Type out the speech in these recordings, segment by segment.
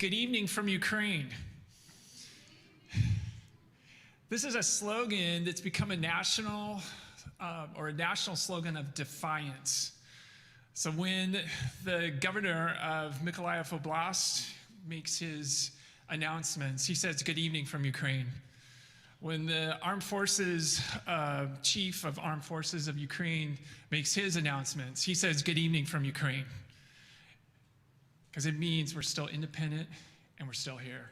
Good evening from Ukraine. This is a slogan that's become a national slogan of defiance. So when the governor of Mykolaiv Oblast makes his announcements, he says, "Good evening from Ukraine." When the armed forces, chief of armed forces of Ukraine makes his announcements, he says, "Good evening from Ukraine." Because it means we're still independent and we're still here.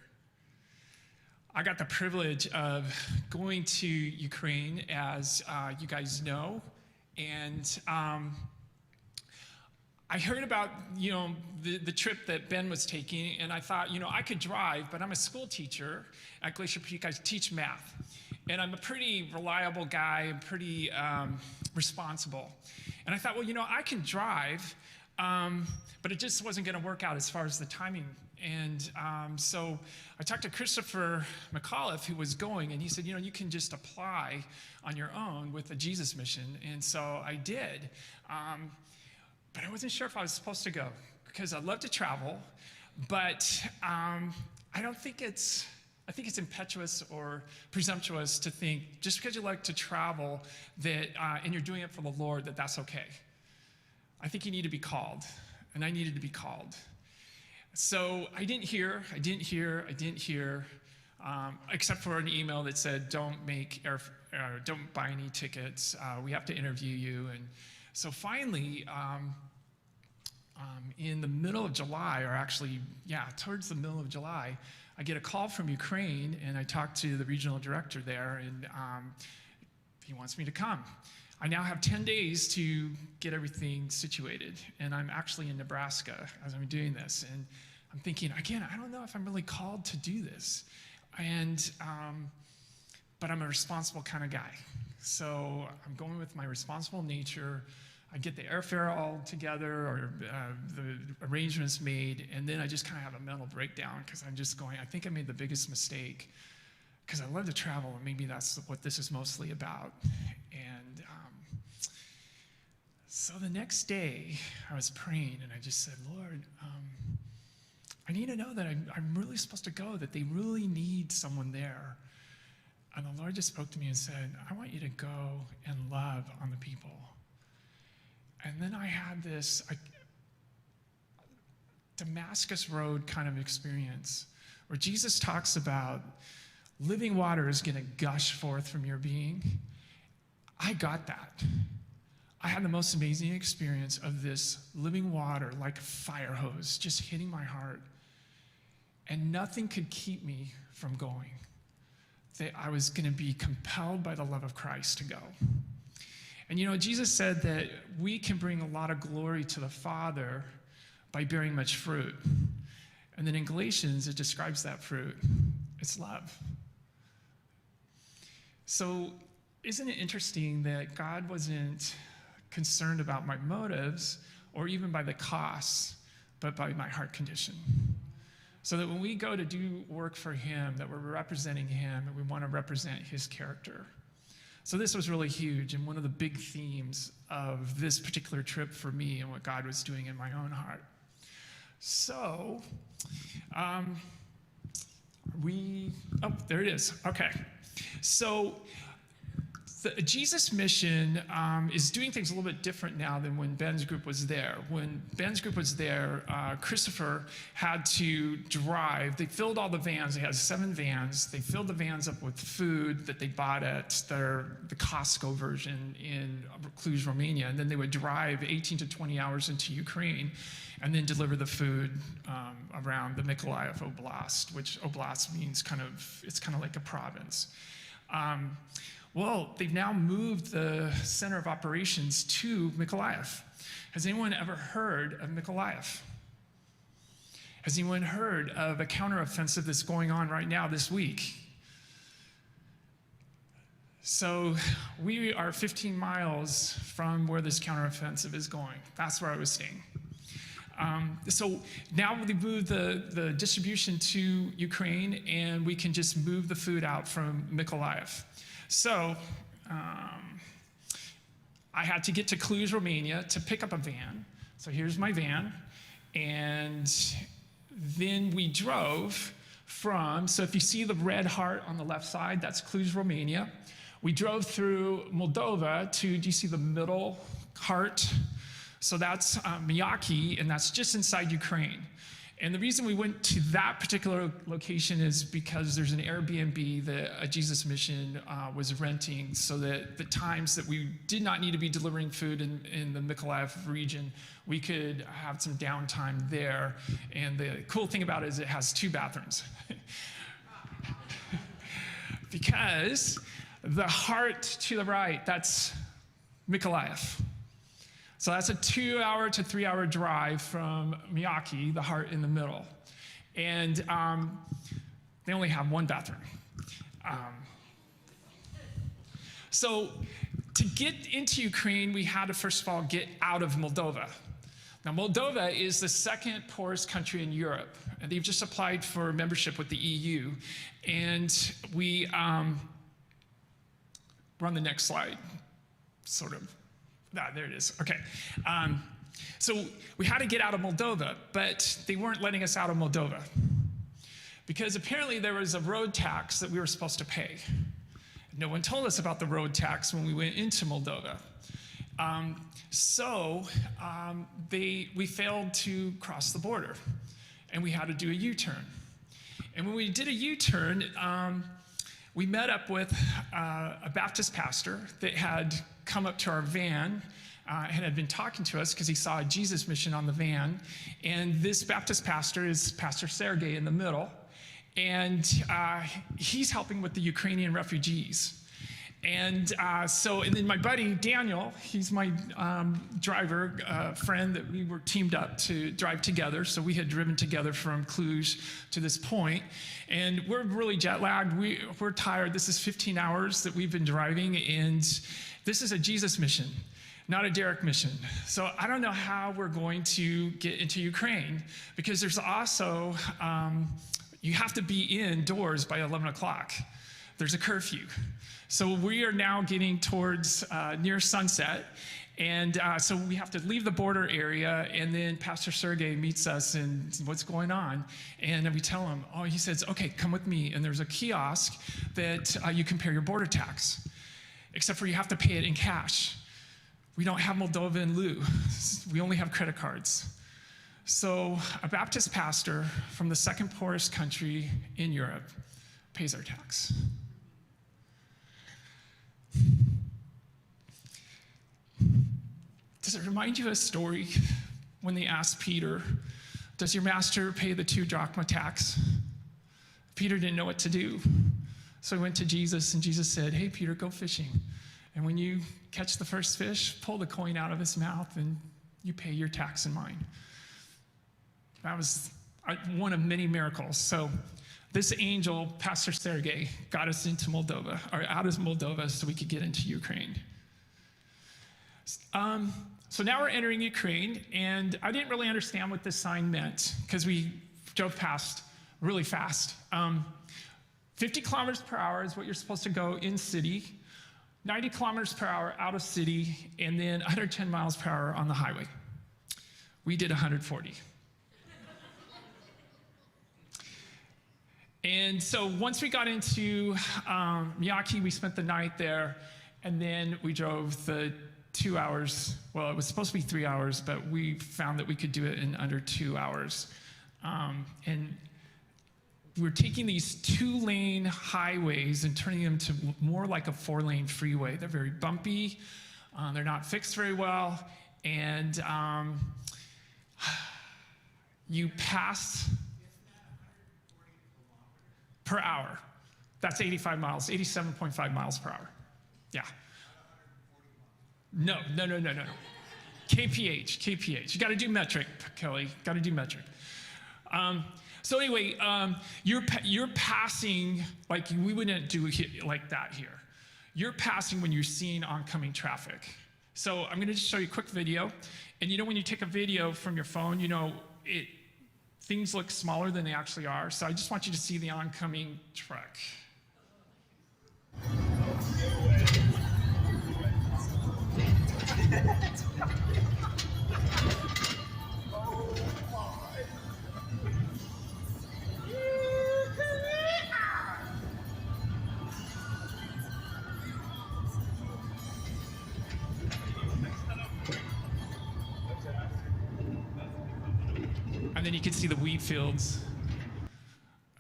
I got the privilege of going to Ukraine, as you guys know, and I heard about the trip that Ben was taking, and I thought, I could drive, but I'm a school teacher at Glacier Peak. I teach math, and I'm a pretty reliable guy and pretty responsible. And I thought, I can drive, but it just wasn't going to work out as far as the timing. And so I talked to Christopher McAuliffe, who was going, and he said, you can just apply on your own with the Jesus Mission. And so I did. But I wasn't sure if I was supposed to go, because I love to travel, but I think it's impetuous or presumptuous to think just because you like to travel that, and you're doing it for the Lord, that's okay. I think you need to be called, and I needed to be called. So I didn't hear, except for an email that said, don't buy any tickets. We have to interview you. And so finally, in the middle of July, towards the middle of July, I get a call from Ukraine, and I talk to the regional director there, and he wants me to come. I now have 10 days to get everything situated, and I'm actually in Nebraska as I'm doing this. And I'm thinking, again, I don't know if I'm really called to do this, but I'm a responsible kind of guy. So I'm going with my responsible nature. I get the airfare all together, or the arrangements made, and then I just kind of have a mental breakdown, because I'm just going, I think I made the biggest mistake, because I love to travel, and maybe that's what this is mostly about. And so the next day, I was praying, and I just said, Lord, I need to know that I'm really supposed to go, that they really need someone there. And the Lord just spoke to me and said, I want you to go and love on the people. And then I had this Damascus Road kind of experience, where Jesus talks about living water is going to gush forth from your being. I got that. I had the most amazing experience of this living water, like a fire hose, just hitting my heart. And nothing could keep me from going. That I was going to be compelled by the love of Christ to go. And Jesus said that we can bring a lot of glory to the Father by bearing much fruit. And then in Galatians, it describes that fruit. It's love. So isn't it interesting that God wasn't concerned about my motives or even by the costs, but by my heart condition? So that when we go to do work for him, that we're representing him, and we want to represent his character. So this was really huge, and one of the big themes of this particular trip for me and what God was doing in my own heart. So, there it is. Okay. So the Jesus Mission is doing things a little bit different now than when Ben's group was there. When Ben's group was there, Christopher had to drive. They filled all the vans. They had 7 vans. They filled the vans up with food that they bought at the Costco version in Cluj, Romania. And then they would drive 18 to 20 hours into Ukraine and then deliver the food around the Mykolaiv Oblast, which Oblast means it's kind of like a province. Well, they've now moved the center of operations to Mykolaiv. Has anyone ever heard of Mykolaiv? Has anyone heard of a counteroffensive that's going on right now this week? So we are 15 miles from where this counteroffensive is going. That's where I was staying. So now they moved the distribution to Ukraine, and we can just move the food out from Mykolaiv. So I had to get to Cluj, Romania to pick up a van. So here's my van, and then we drove so if you see the red heart on the left side, that's Cluj, Romania. We drove through Moldova do you see the middle heart? So that's Miyaki, and that's just inside Ukraine. And the reason we went to that particular location is because there's an Airbnb that a Jesus Mission was renting, so that the times that we did not need to be delivering food in the Mykolaiv region, we could have some downtime there. And the cool thing about it is it has 2 bathrooms. Because the heart to the right, that's Mykolaiv. So that's a 2-hour to 3-hour drive from Miyaki, the heart in the middle. And they only have 1 bathroom. So to get into Ukraine, we had to first of all get out of Moldova. Now, Moldova is the second poorest country in Europe. And they've just applied for membership with the EU. And we're on the next slide, sort of. There it is. Okay. So we had to get out of Moldova, but they weren't letting us out of Moldova because apparently there was a road tax that we were supposed to pay. No one told us about the road tax when we went into Moldova. We failed to cross the border, and we had to do a U-turn. And when we did a U-turn, we met up with a Baptist pastor that had come up to our van and had been talking to us because he saw a Jesus Mission on the van. And this Baptist pastor is Pastor Sergey in the middle. And he's helping with the Ukrainian refugees. And then my buddy Daniel, he's my driver friend that we were teamed up to drive together. So we had driven together from Cluj to this point. And we're really jet lagged. We're tired. This is 15 hours that we've been driving. And this is a Jesus mission, not a Derek mission. So I don't know how we're going to get into Ukraine because there's also, you have to be indoors by 11 o'clock. There's a curfew. So we are now getting towards near sunset. And so we have to leave the border area, and then Pastor Sergey meets us and what's going on. And then we tell him, he says, okay, come with me. And there's a kiosk that you can pay your border tax, except for you have to pay it in cash. We don't have Moldovan leu. We only have credit cards. So a Baptist pastor from the second poorest country in Europe pays our tax. Does it remind you of a story when they asked Peter, does your master pay the 2 drachma tax? Peter didn't know what to do. So he went to Jesus, and Jesus said, hey, Peter, go fishing. And when you catch the first fish, pull the coin out of his mouth, and you pay your tax and mine. That was one of many miracles. So this angel, Pastor Sergey, got us into Moldova, or out of Moldova, so we could get into Ukraine. So now we're entering Ukraine, and I didn't really understand what this sign meant because we drove past really fast. 50 kilometers per hour is what you're supposed to go in city, 90 kilometers per hour out of city, and then 110 miles per hour on the highway. We did 140. And so once we got into Miyaki, we spent the night there, and then we drove the 2 hours. Well, it was supposed to be 3 hours, but we found that we could do it in under 2 hours. And we're taking these 2-lane highways and turning them to more like a 4-lane freeway. They're very bumpy. They're not fixed very well. And you pass per hour. That's 85 miles, 87.5 miles per hour. Yeah. No. KPH. You got to do metric, Kelly. Got to do metric. So anyway, you're passing, like we wouldn't do like that here. You're passing when you're seeing oncoming traffic. So I'm going to just show you a quick video. And when you take a video from your phone, things look smaller than they actually are. So I just want you to see the oncoming truck. then you can see the wheat fields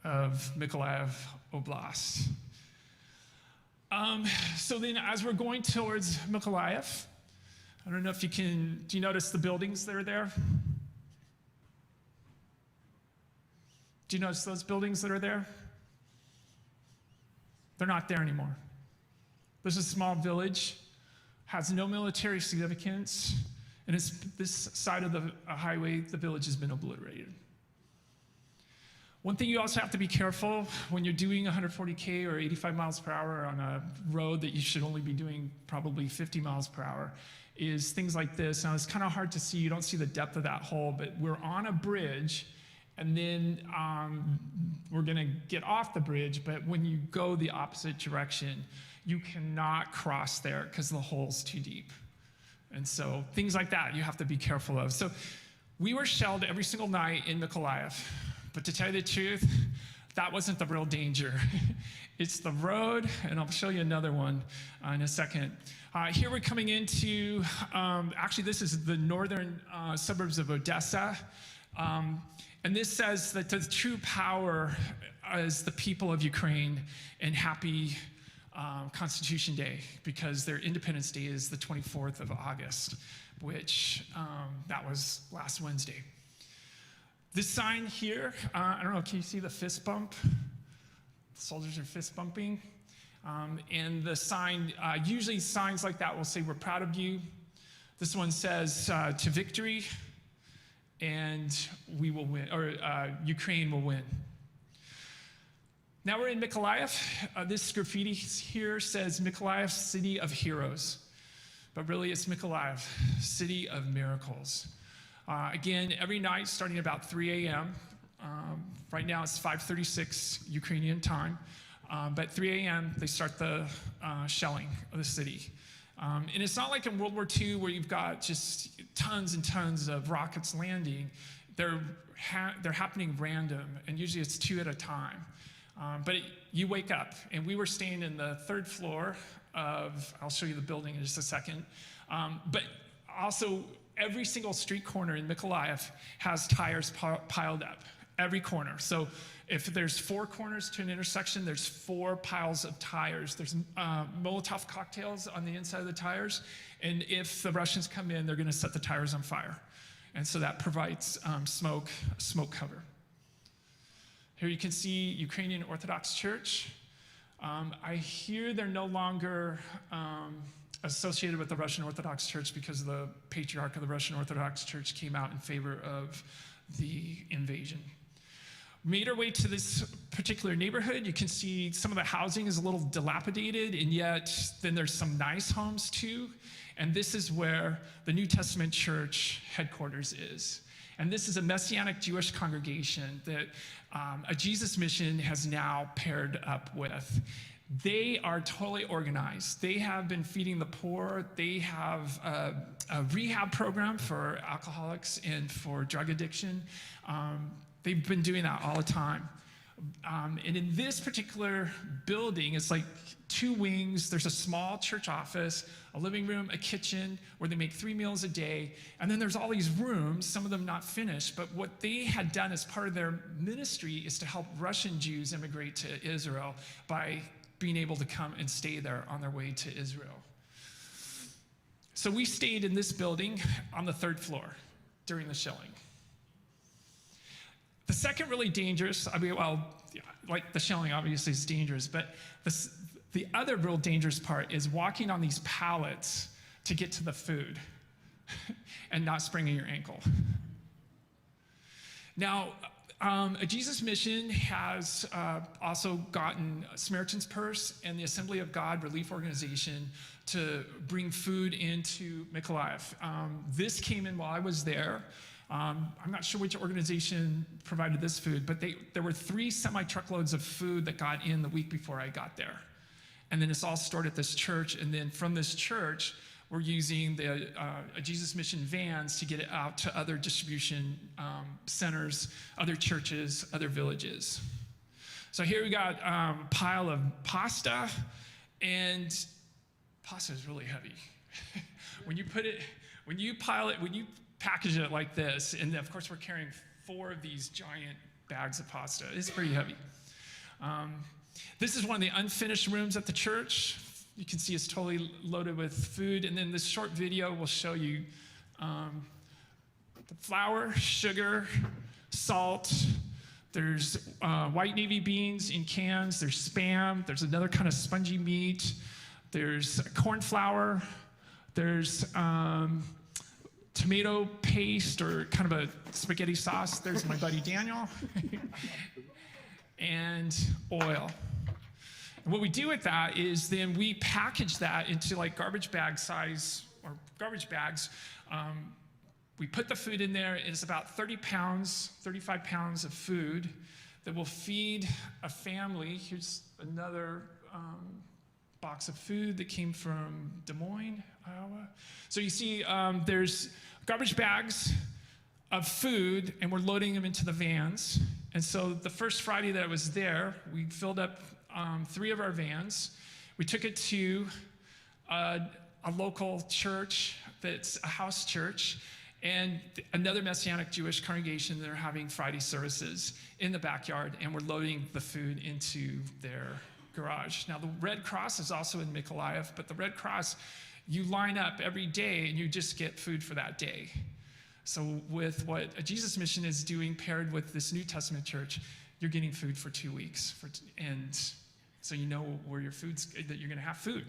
of Mykolaiv Oblast. So then as we're going towards Mykolaiv, I don't know if you can, do you notice the buildings that are there? Do you notice those buildings that are there? They're not there anymore. There's a small village, has no military significance, and it's this side of the highway, the village has been obliterated. One thing you also have to be careful when you're doing 140K or 85 miles per hour on a road that you should only be doing probably 50 miles per hour is things like this. Now, it's kind of hard to see. You don't see the depth of that hole, but we're on a bridge, and then we're going to get off the bridge, but when you go the opposite direction, you cannot cross there because the hole's too deep. And so things like that you have to be careful of. So we were shelled every single night in Mykolaiv. But to tell you the truth, that wasn't the real danger. It's the road, and I'll show you another one in a second. Here we're coming into, actually this is the northern suburbs of Odessa. And this says that the true power is the people of Ukraine, and happy Constitution Day, because their Independence Day is the 24th of August, which that was last Wednesday. This sign here, I don't know, can you see the fist bump? The soldiers are fist bumping. And the sign, usually signs like that will say, "We're proud of you." This one says, "To victory," and we will win, or Ukraine will win. Now we're in Mykolaiv. This graffiti here says, "Mykolaiv, city of heroes." But really it's Mykolaiv, city of miracles. Again, every night starting about 3 a.m. Right now it's 5:36 Ukrainian time. But 3 a.m. they start the shelling of the city. And it's not like in World War II where you've got just tons and tons of rockets landing. They're happening random, and usually it's 2 at a time. But you wake up, and we were staying in the 3rd floor of, I'll show you the building in just a second. But also, every single street corner in Mykolaiv has tires piled up, every corner. So if there's 4 corners to an intersection, there's 4 piles of tires. There's Molotov cocktails on the inside of the tires, and if the Russians come in, they're gonna set the tires on fire. And so that provides smoke cover. Here you can see Ukrainian Orthodox Church. I hear they're no longer associated with the Russian Orthodox Church because the patriarch of the Russian Orthodox Church came out in favor of the invasion. Made our way to this particular neighborhood. You can see some of the housing is a little dilapidated, and yet then there's some nice homes too. And this is where the New Testament church headquarters is. And this is a Messianic Jewish congregation that a Jesus Mission has now paired up with. They are totally organized. They have been feeding the poor. They have a rehab program for alcoholics and for drug addiction. They've been doing that all the time. And in this particular building, it's like 2 wings. There's a small church office, a living room, a kitchen where they make 3 meals a day. And then there's all these rooms, some of them not finished. But what they had done as part of their ministry is to help Russian Jews immigrate to Israel by being able to come and stay there on their way to Israel. So we stayed in this building on the 3rd floor during the shelling. The second really dangerous, like the shelling obviously is dangerous, but the other real dangerous part is walking on these pallets to get to the food and not spraining your ankle. Now, a Jesus Mission has also gotten Samaritan's Purse and the Assembly of God Relief Organization to bring food into Mykolaiv. This came in while I was there. I'm not sure which organization provided this food, but there were 3 semi-truckloads of food that got in the week before I got there. And then it's all stored at this church, and then from this church, we're using the Jesus Mission vans to get it out to other distribution centers, other churches, other villages. So here we got a pile of pasta, and pasta is really heavy. when you package it like this, and of course we're carrying 4 of these giant bags of pasta. It's pretty heavy. This is one of the unfinished rooms at the church. You can see it's totally loaded with food. And then this short video will show you the flour, sugar, salt. There's white navy beans in cans. There's Spam. There's another kind of spongy meat. There's corn flour. There's tomato paste or kind of a spaghetti sauce. There's my buddy Daniel. And oil. And what we do with that is then we package that into like garbage bag size or garbage bags. We put the food in there. It's about 30 pounds, 35 pounds of food that will feed a family. Here's another box of food that came from Des Moines, Iowa. So you see there's garbage bags of food, and we're loading them into the vans. And so the first Friday that I was there, we filled up 3 of our vans. We took it to a local church that's a house church, and another Messianic Jewish congregation that are having Friday services in the backyard, and we're loading the food into their garage. Now, the Red Cross is also in Mykolaiv, but the Red Cross, you line up every day, and you just get food for that day. So with what a Jesus Mission is doing paired with this New Testament church, you're getting food for 2 weeks. And so you know where your food's, that you're going to have food.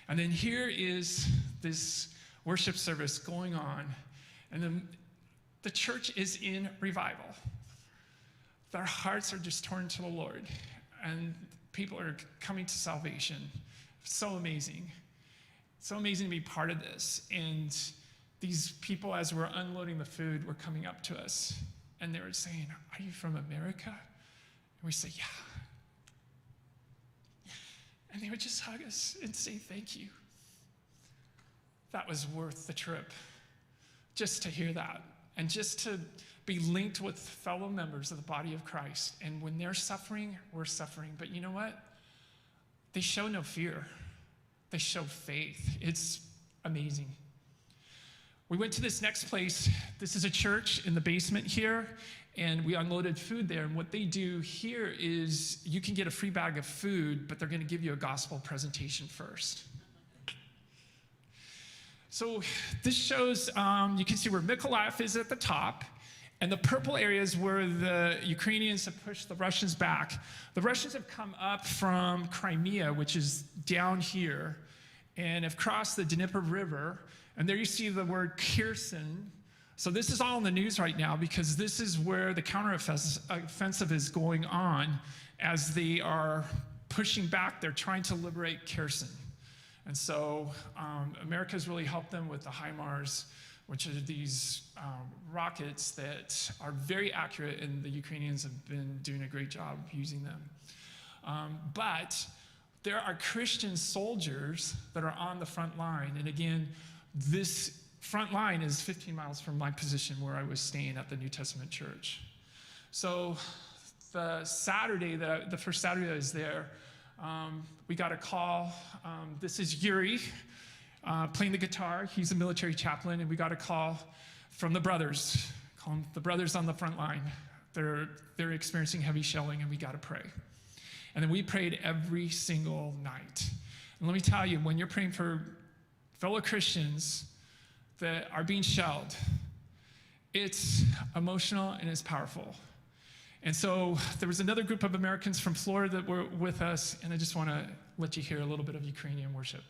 And then here is this worship service going on. And then the church is in revival. Their hearts are just torn to the Lord. And people are coming to salvation. So amazing. So amazing to be part of this. And these people, as we're unloading the food, were coming up to us, and they were saying, "Are you from America?" And we say, "Yeah." And they would just hug us and say, "Thank you." That was worth the trip, just to hear that, and just to be linked with fellow members of the body of Christ. And when they're suffering, we're suffering. But you know what? They show no fear. They show faith. It's amazing. We went to this next place. This is a church in the basement here, and we unloaded food there. And what they do here is you can get a free bag of food, but they're going to give you a gospel presentation first. So this shows, you can see where Mykolaiv is at the top, and the purple areas where the Ukrainians have pushed the Russians back. The Russians have come up from Crimea, which is down here, and have crossed the Dnieper River. And there you see the word Kherson. So this is all in the news right now because this is where the counteroffensive is going on as they are pushing back. They're trying to liberate Kherson. And so America's really helped them with the HIMARS, which are these rockets that are very accurate, and the Ukrainians have been doing a great job using them. But there are Christian soldiers that are on the front line. And again, this front line is 15 miles from my position where I was staying at the New Testament church. So the first Saturday I was there, we got a call. This is Yuri playing the guitar. He's a military chaplain, and we got a call from the brothers. Call them the brothers on the front line. They're experiencing heavy shelling, and we got to pray. And then we prayed every single night. And let me tell you, when you're praying for fellow Christians that are being shelled, it's emotional and it's powerful. And so there was another group of Americans from Florida that were with us, and I just want to let you hear a little bit of Ukrainian worship.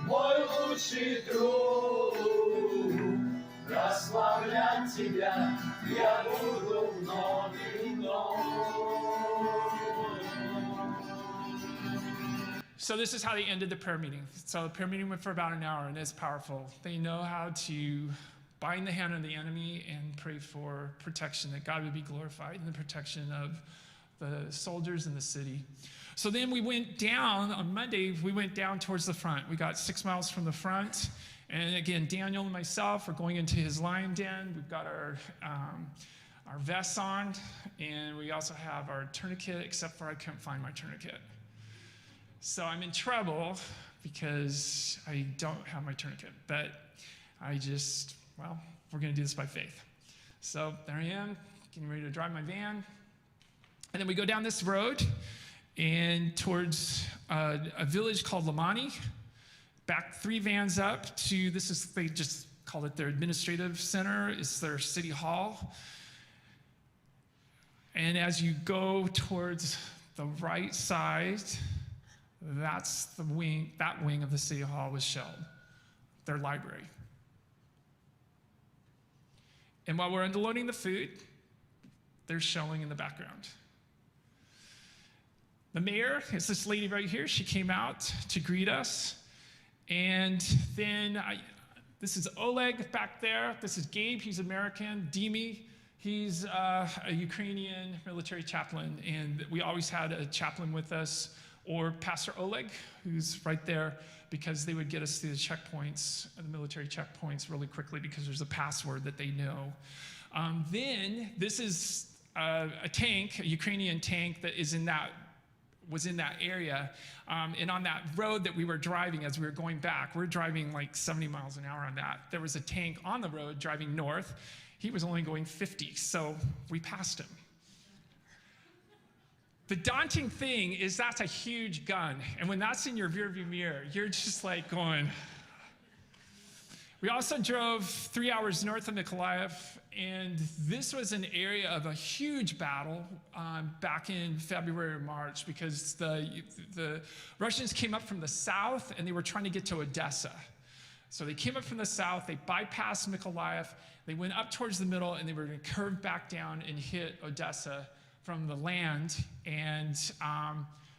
Мой лучший друг, прославлять тебя я буду вновь и вновь. So this is how they ended the prayer meeting. So the prayer meeting went for about an hour, and it's powerful. They know how to bind the hand of the enemy and pray for protection, that God would be glorified, and the protection of the soldiers in the city. So then we went down, on Monday, we went down towards the front. We got 6 miles from the front. And again, Daniel and myself are going into his lion den. We've got our vests on, and we also have our tourniquet, except for I couldn't find my tourniquet. So I'm in trouble because I don't have my tourniquet. But we're going to do this by faith. So there I am, getting ready to drive my van. And then we go down this road and towards a village called Lamani. Back 3 vans up to, they just call it their administrative center. It's their city hall. And as you go towards the right side, that's the wing, that wing of the city hall was shelled, their library. And while we're unloading the food, there's shelling in the background. The mayor is this lady right here. She came out to greet us. And then this is Oleg back there. This is Gabe, he's American. Dimi, he's a Ukrainian military chaplain. And we always had a chaplain with us, or Pastor Oleg, who's right there, because they would get us through the checkpoints, the military checkpoints really quickly because there's a password that they know. Then this is a tank, a Ukrainian tank that was in that area. And on that road that we were driving as we were going back, we're driving like 70 miles an hour on that. There was a tank on the road driving north. He was only going 50, so we passed him. The daunting thing is that's a huge gun. And when that's in your rearview mirror, you're just like going. We also drove 3 hours north of Mykolaiv, and this was an area of a huge battle back in February or March because the Russians came up from the south and they were trying to get to Odessa. So they came up from the south, they bypassed Mykolaiv, they went up towards the middle, and they were going to curve back down and hit Odessa from the land. And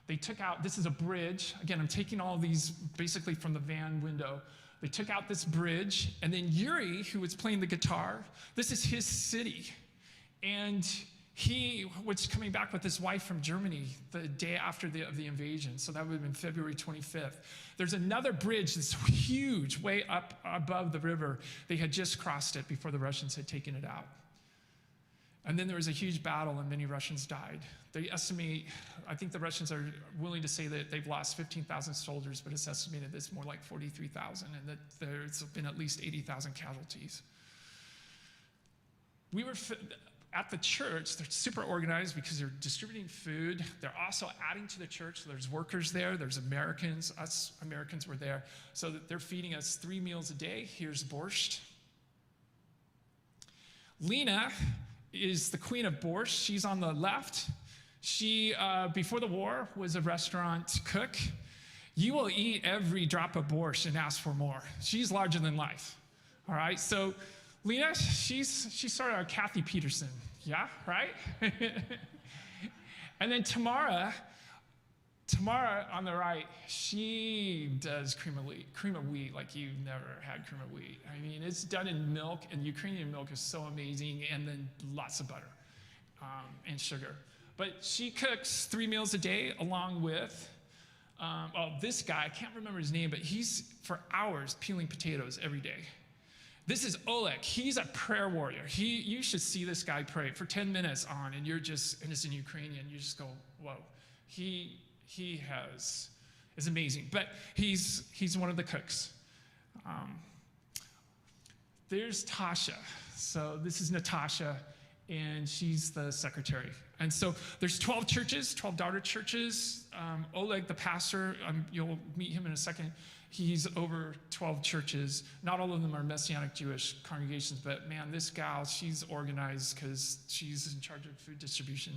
they took out, this is a bridge. Again, I'm taking all of these basically from the van window. They took out this bridge, and then Yuri, who was playing the guitar, this is his city. And he was coming back with his wife from Germany the day after the invasion. So that would have been February 25th. There's another bridge that's huge, way up above the river. They had just crossed it before the Russians had taken it out. And then there was a huge battle, and many Russians died. They estimate, I think the Russians are willing to say that they've lost 15,000 soldiers, but it's estimated that it's more like 43,000, and that there's been at least 80,000 casualties. We were at the church. They're super organized because they're distributing food. They're also adding to the church. So there's workers there. There's Americans. Us Americans were there. So that they're feeding us 3 meals a day. Here's borscht. Lena is the queen of borscht. She's on the left. She, before the war, was a restaurant cook. You will eat every drop of borscht and ask for more. She's larger than life. All right, so Lena, she started our Kathy Peterson. Yeah, right? And then Tamara on the right, she does cream of wheat like you've never had cream of wheat. I mean, it's done in milk, and Ukrainian milk is so amazing, and then lots of butter and sugar. But she cooks 3 meals a day along with, this guy, I can't remember his name, but he's for hours peeling potatoes every day. This is Oleg. He's a prayer warrior. You should see this guy pray for 10 minutes on, and and it's in Ukrainian. You just go, whoa. He is amazing, but he's one of the cooks. There's Tasha. So this is Natasha, and she's the secretary. And so there's 12 churches, 12 daughter churches. Oleg, the pastor, you'll meet him in a second. He's over 12 churches. Not all of them are Messianic Jewish congregations, but man, this gal, she's organized because she's in charge of food distribution.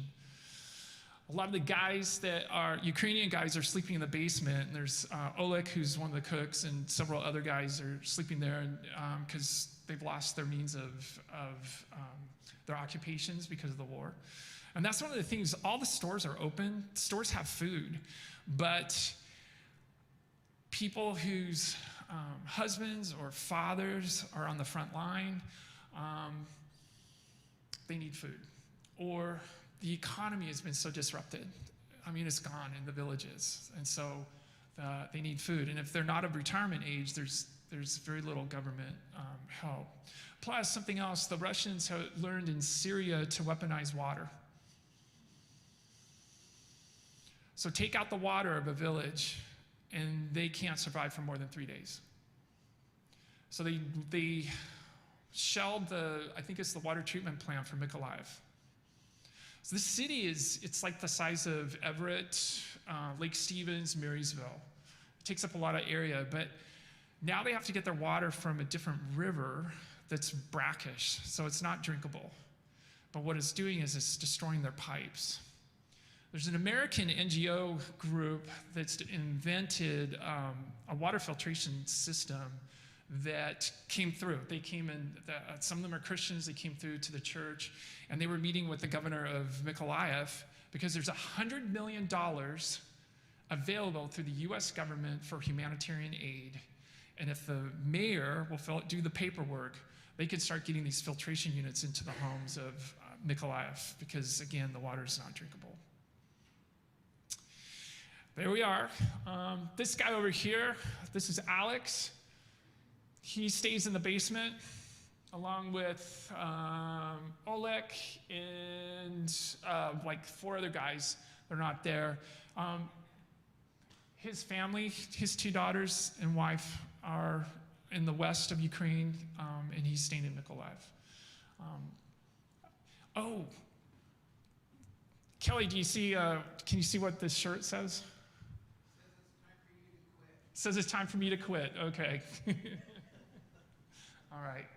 A lot of the guys that are Ukrainian guys are sleeping in the basement. And there's Oleg, who's one of the cooks, and several other guys are sleeping there because they've lost their means of their occupations because of the war. And that's one of the things. All the stores are open. Stores have food, but people whose husbands or fathers are on the front line, they need food, or the economy has been so disrupted. I mean, it's gone in the villages. And so they need food. And if they're not of retirement age, there's very little government help. Plus, something else, the Russians have learned in Syria to weaponize water. So take out the water of a village, and they can't survive for more than 3 days. So they shelled I think it's the water treatment plant for Mykolaiv. So this city it's like the size of Everett, Lake Stevens, Marysville. It takes up a lot of area, but now they have to get their water from a different river that's brackish, so it's not drinkable. But what it's doing is it's destroying their pipes. There's an American NGO group that's invented a water filtration system that came through. They came in, some of them are Christians, they came through to the church, and they were meeting with the governor of Mykolaiv because there's $100 million available through the US government for humanitarian aid. And if the mayor will do the paperwork, they could start getting these filtration units into the homes of Mykolaiv because, again, the water is not drinkable. There we are. This guy over here, this is Alex. He stays in the basement along with Oleg and like 4 other guys. They're not there. His family, his 2 daughters and wife are in the west of Ukraine, and he's staying in Mykolaiv. Oh, Kelly, do you see? Can you see what this shirt says? Says it's time for me to quit. Okay. All right.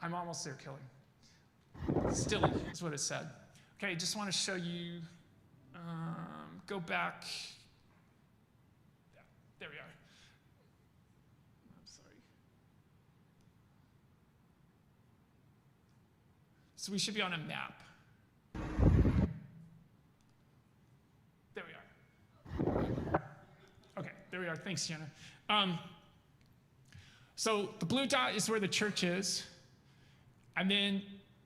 I'm almost there, Kelly. Still is what it said. Okay, just want to show you. Go back. Yeah, there we are. I'm sorry. So we should be on a map. There we are. Okay, there we are. Thanks, Jenna. So the blue dot is where the church is. And then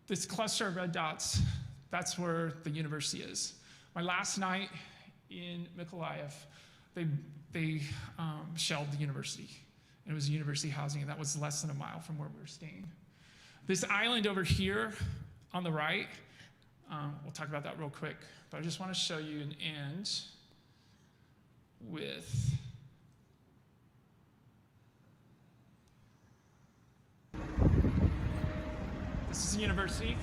this cluster of red dots, that's where the university is. My last night in Mykolaiv, they shelled the university. And it was university housing, and that was less than a mile from where we were staying. This island over here on the right, we'll talk about that real quick, but I just want to show you an end with this is the university.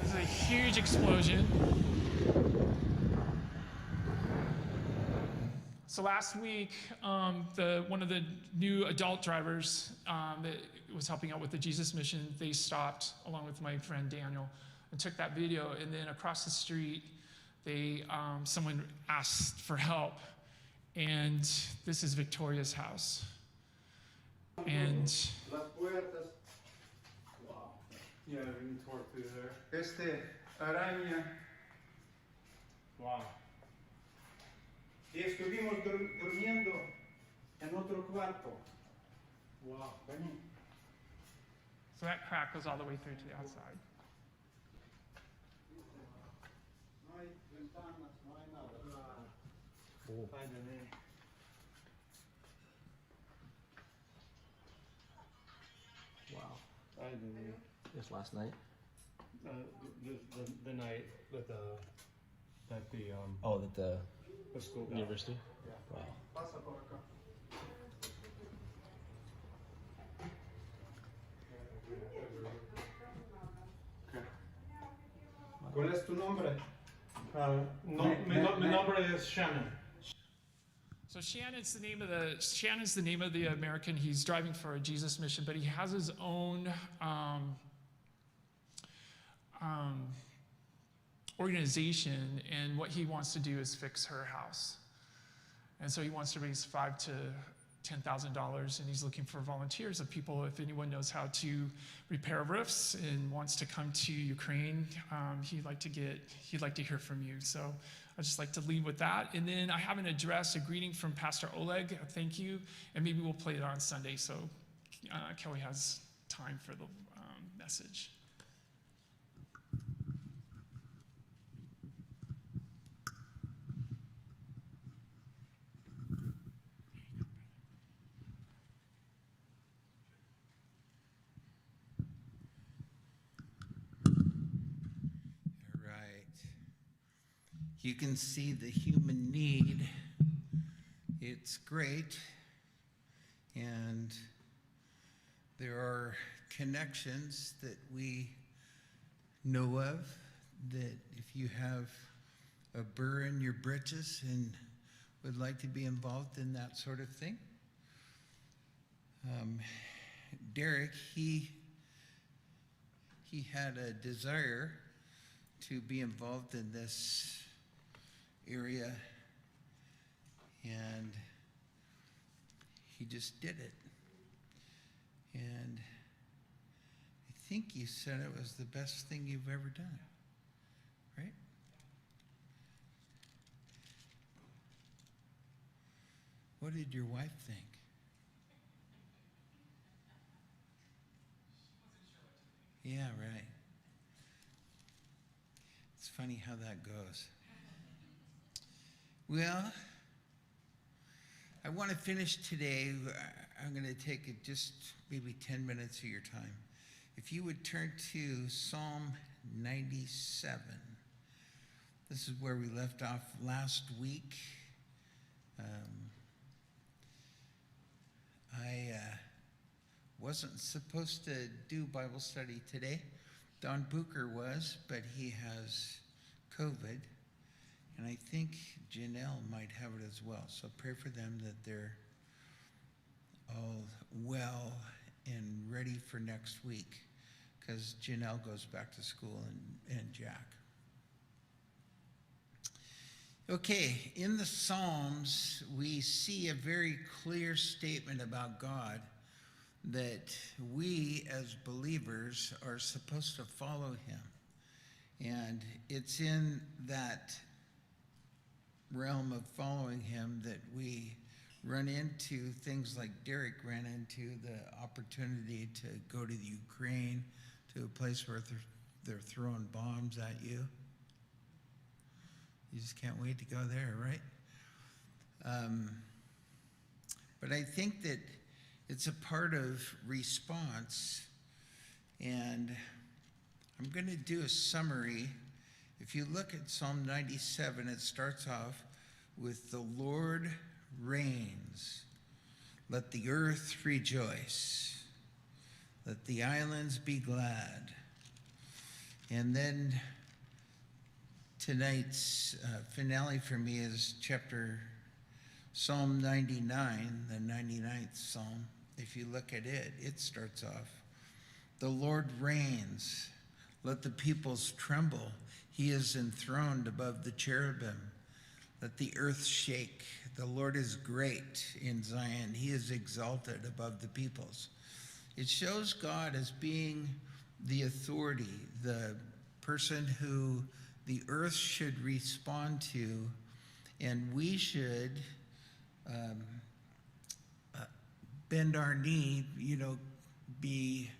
This is a huge explosion. So last week, one of the new adult drivers that was helping out with the Jesus Mission, they stopped along with my friend Daniel and took that video. And then across the street, someone asked for help. And this is Victoria's house. And yeah, we can tore through there. Araña. Wow. Y estuvimos durmiendo en otro cuarto. Wow. Vení. so that crack goes all the way through to the outside. No hay ventanas, no hay nada. Find the name. Wow. I didn't. Just last night? The night that the Oh, that the the school got. university? Yeah. Wow. Pasa por acá. ¿Cuál es tu nombre? Mi nombre es Shannon. So Shannon's the name of the American. He's driving for a Jesus Mission, but he has his own organization, and what he wants to do is fix her house. And so he wants to raise $5,000 to $10,000, and he's looking for volunteers of people. If anyone knows how to repair roofs and wants to come to Ukraine, he'd like to hear from you. So I'd just like to lead with that. And then I have an address, a greeting from Pastor Oleg, a thank you, and maybe we'll play it on Sunday so Kelly has time for the message. You can see the human need. It's great. And there are connections that we know of, that if you have a burr in your britches and would like to be involved in that sort of thing. Derek, he had a desire to be involved in this area, and he just did it. And I think you said it was the best thing you've ever done, right? What did your wife think? Yeah, right. It's funny how that goes. Well, I want to finish today. I'm going to take just maybe 10 minutes of your time. If you would turn to Psalm 97. This is where we left off last week. I wasn't supposed to do Bible study today. Don Booker was, but he has COVID. And I think Janelle might have it as well. So pray for them that they're all well and ready for next week, because Janelle goes back to school and Jack. Okay, in the Psalms, we see a very clear statement about God that we as believers are supposed to follow him. And it's in that realm of following him that we run into things like Derek ran into, the opportunity to go to the Ukraine, to a place where they're throwing bombs at you. You just can't wait to go there, right? But I think that it's a part of response, and I'm going to do a summary. If you look at Psalm 97, it starts off with, "The Lord reigns. Let the earth rejoice. Let the islands be glad." And then tonight's finale for me is Psalm 99, the 99th Psalm. If you look at it, it starts off, "The Lord reigns. Let the peoples tremble. He is enthroned above the cherubim. Let the earth shake. The Lord is great in Zion. He is exalted above the peoples." It shows God as being the authority, the person who the earth should respond to, and we should bend our knee, be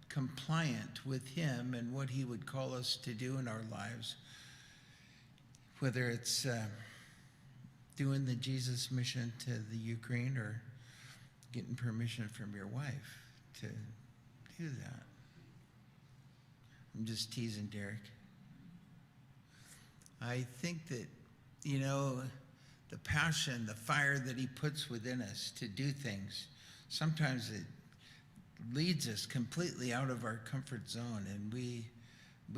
compliant with him and what he would call us to do in our lives, whether it's doing the Jesus mission to the Ukraine or getting permission from your wife to do that. I'm just teasing Derek. I think that, the passion, the fire that he puts within us to do things, sometimes it leads us completely out of our comfort zone, and we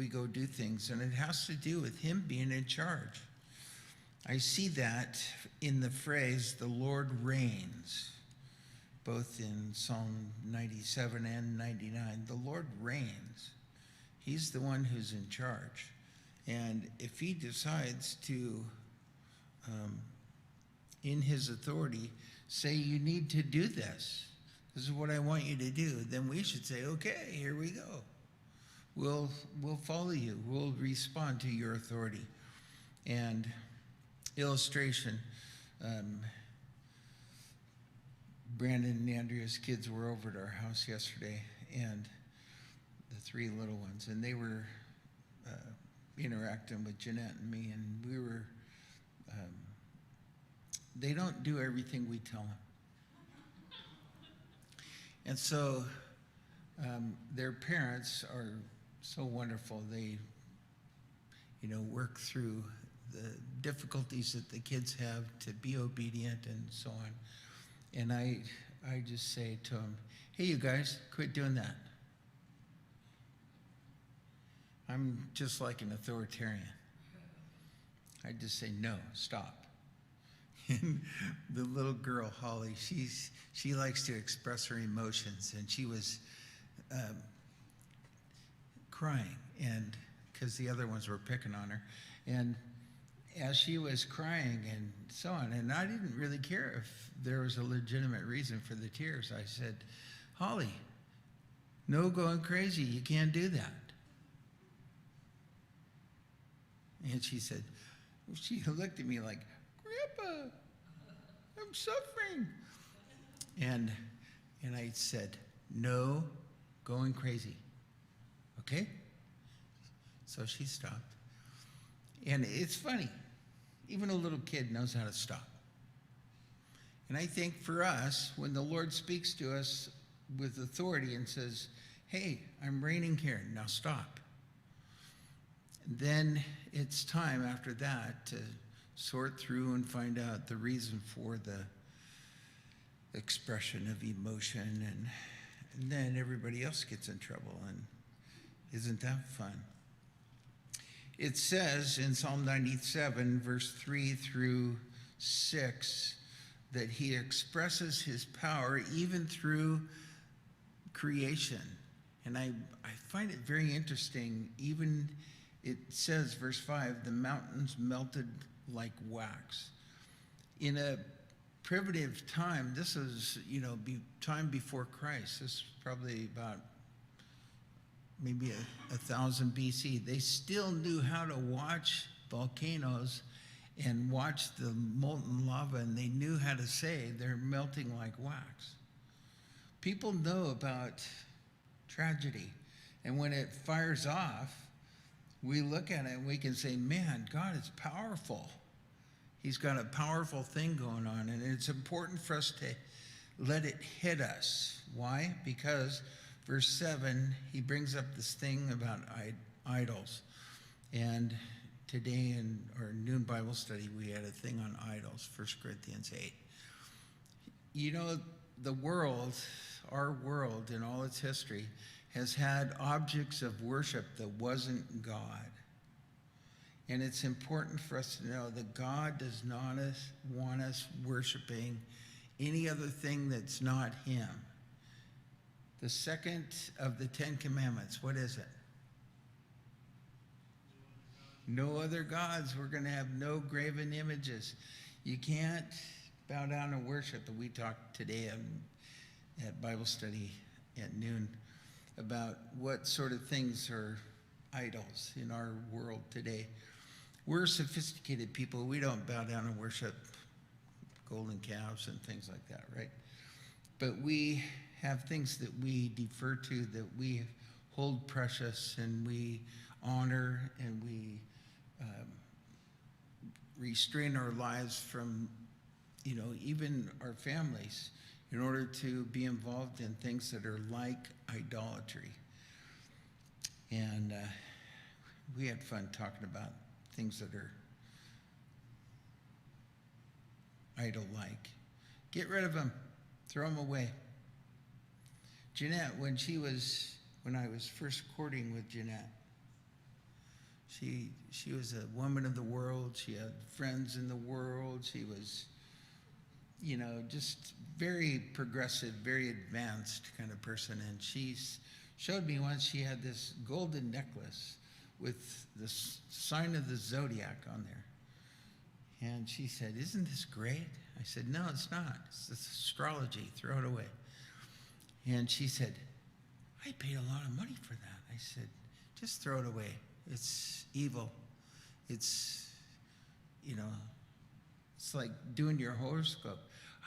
go do things, and it has to do with him being in charge. I see that in the phrase, "the Lord reigns," both in Psalm 97 and 99. The Lord reigns. He's the one who's in charge. And if he decides to, in his authority, say, "You need to do this. This is what I want you to do," then we should say, "Okay, here we go. We'll follow you. We'll respond to your authority." And illustration, Brandon and Andrea's kids were over at our house yesterday, and the three little ones, and they were interacting with Jeanette and me, and we were, they don't do everything we tell them. And so their parents are so wonderful. They, work through the difficulties that the kids have to be obedient and so on. And I just say to them, hey, you guys, quit doing that. I'm just like an authoritarian. I just say, no, stop. And the little girl, Holly, she likes to express her emotions, and she was crying, and because the other ones were picking on her. And as she was crying and so on, and I didn't really care if there was a legitimate reason for the tears, I said, Holly, no going crazy, you can't do that. And she said, she looked at me like, Grandpa, I'm suffering. And I said, no going crazy, okay? So she stopped. And it's funny, even a little kid knows how to stop. And I think for us, when the Lord speaks to us with authority and says, hey, I'm reigning here, now stop. Then it's time after that to sort through and find out the reason for the expression of emotion, and then everybody else gets in trouble, and isn't that fun? It says in Psalm 97, verse 3 through 6, that he expresses his power even through creation. And I find it very interesting. Even it says, verse 5, the mountains melted like wax. In a primitive time, this is, time before Christ. This is probably about maybe 1000 BC. They still knew how to watch volcanoes and watch the molten lava, and they knew how to say they're melting like wax. People know about tragedy, and when it fires off, we look at it and we can say, man, God is powerful. He's got a powerful thing going on, and it's important for us to let it hit us. Why? Because verse 7, he brings up this thing about idols. And today in our noon Bible study, we had a thing on idols, 1 Corinthians 8. The world, our world in all its history, has had objects of worship that wasn't God. And it's important for us to know that God does not want us worshiping any other thing that's not him. The second of the 10 commandments, what is it? No other gods. We're going to have no graven images. You can't bow down and worship. And we talked today at Bible study at noon about what sort of things are idols in our world today. We're sophisticated people. We don't bow down and worship golden calves and things like that, right? But we have things that we defer to, that we hold precious, and we honor, and we restrain our lives from, even our families, in order to be involved in things that are like idolatry. And we had fun talking about things that are idol-like. Get rid of them. Throw them away. Jeanette, when I was first courting with Jeanette, she was a woman of the world. She had friends in the world. She was, just very progressive, very advanced kind of person. And she showed me once she had this golden necklace with the sign of the zodiac on there. And she said, isn't this great? I said, no, it's not. It's astrology. Throw it away. And she said, I paid a lot of money for that. I said, just throw it away. It's evil. It's you know, it's like doing your horoscope.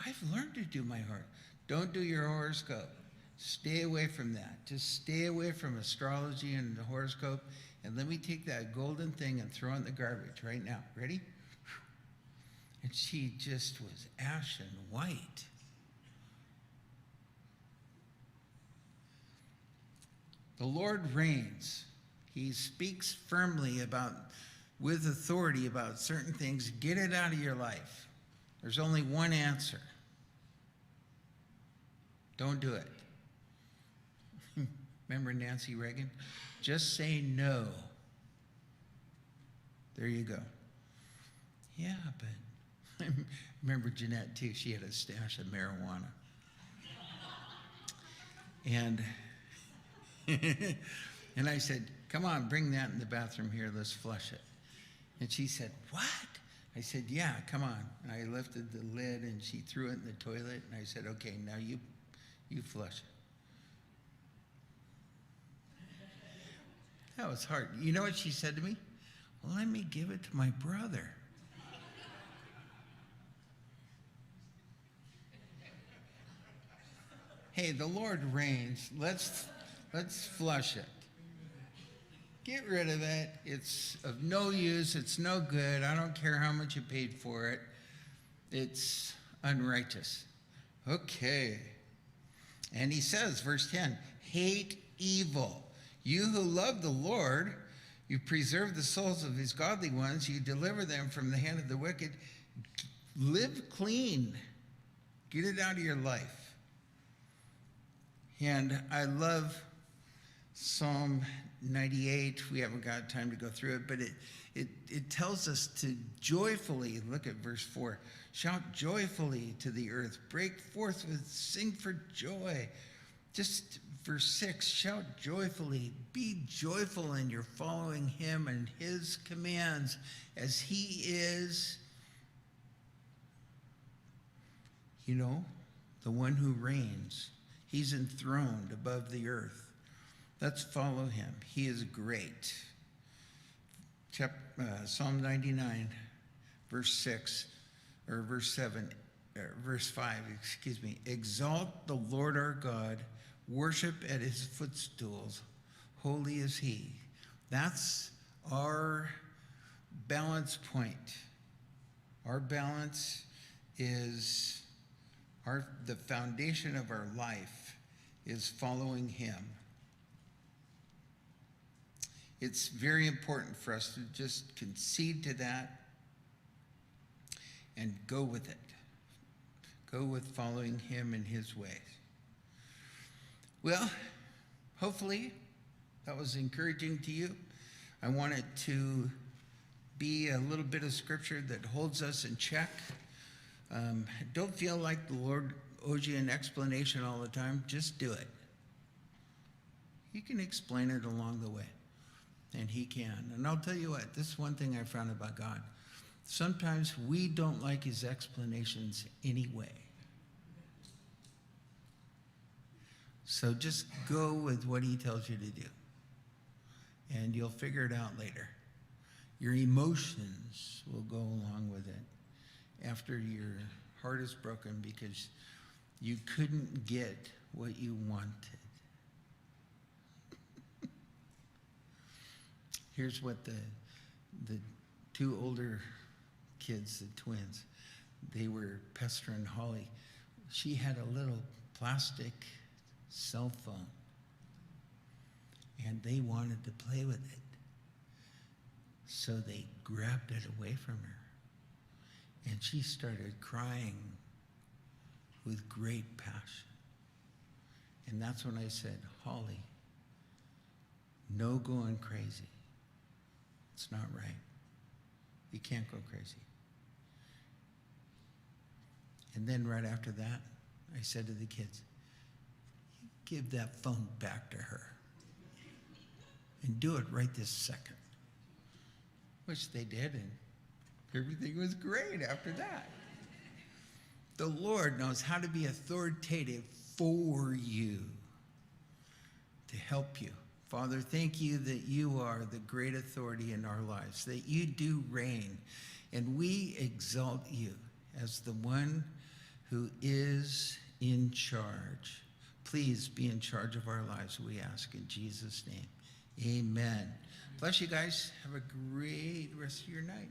I've learned to do my horoscope. Don't do your horoscope. Stay away from that. Just stay away from astrology and the horoscope. And let me take that golden thing and throw it in the garbage right now. Ready? And she just was ashen white. The Lord reigns. He speaks firmly with authority about certain things. Get it out of your life. There's only one answer. Don't do it. Remember Nancy Reagan? Just say no. There you go. Yeah, but I remember Jeanette too. She had a stash of marijuana. And and I said, come on, bring that in the bathroom here. Let's flush it. And she said, what? I said, yeah, come on. And I lifted the lid and she threw it in the toilet. And I said, okay, now you flush it. That was hard. You know what she said to me? Well, let me give it to my brother. Hey, the Lord reigns. Let's flush it. Get rid of it. It's of no use. It's no good. I don't care how much you paid for it. It's unrighteous. Okay. And he says, verse 10, hate evil. You who love the Lord, you preserve the souls of his godly ones. You deliver them from the hand of the wicked. Live clean. Get it out of your life. And I love Psalm 98. We haven't got time to go through it, but it tells us to joyfully, look at verse 4, shout joyfully to the earth, break forth with, sing for joy. Just verse 6, shout joyfully, be joyful in your following him and his commands as he is, you know, the one who reigns. He's enthroned above the earth. Let's follow him. He is great. Psalm 99, verse 6, or verse 7, verse 5, excuse me. Exalt the Lord our God. Worship at his footstools. Holy is he. That's our balance point. Our balance is the foundation of our life is following him. It's very important for us to just concede to that and go with it. Go with following him in his ways. Well, hopefully that was encouraging to you. I want it to be a little bit of scripture that holds us in check. Don't feel like the Lord owes you an explanation all the time. Just do it. He can explain it along the way, and he can. And I'll tell you what, this is one thing I found about God. Sometimes we don't like his explanations anyway. So just go with what he tells you to do, and you'll figure it out later. Your emotions will go along with it after your heart is broken because you couldn't get what you wanted. Here's what the two older kids, the twins, they were pestering Holly. She had a little plastic cell phone, and they wanted to play with it. So they grabbed it away from her, and she started crying with great passion. And that's when I said, Holly, no going crazy. It's not right. You can't go crazy. And then right after that, I said to the kids, give that phone back to her. And do it right this second. Which they did, and everything was great after that. The Lord knows how to be authoritative for you, to help you. Father, thank you that you are the great authority in our lives, that you do reign. And we exalt you as the one who is in charge. Please be in charge of our lives, we ask in Jesus' name. Amen. Bless you guys. Have a great rest of your night.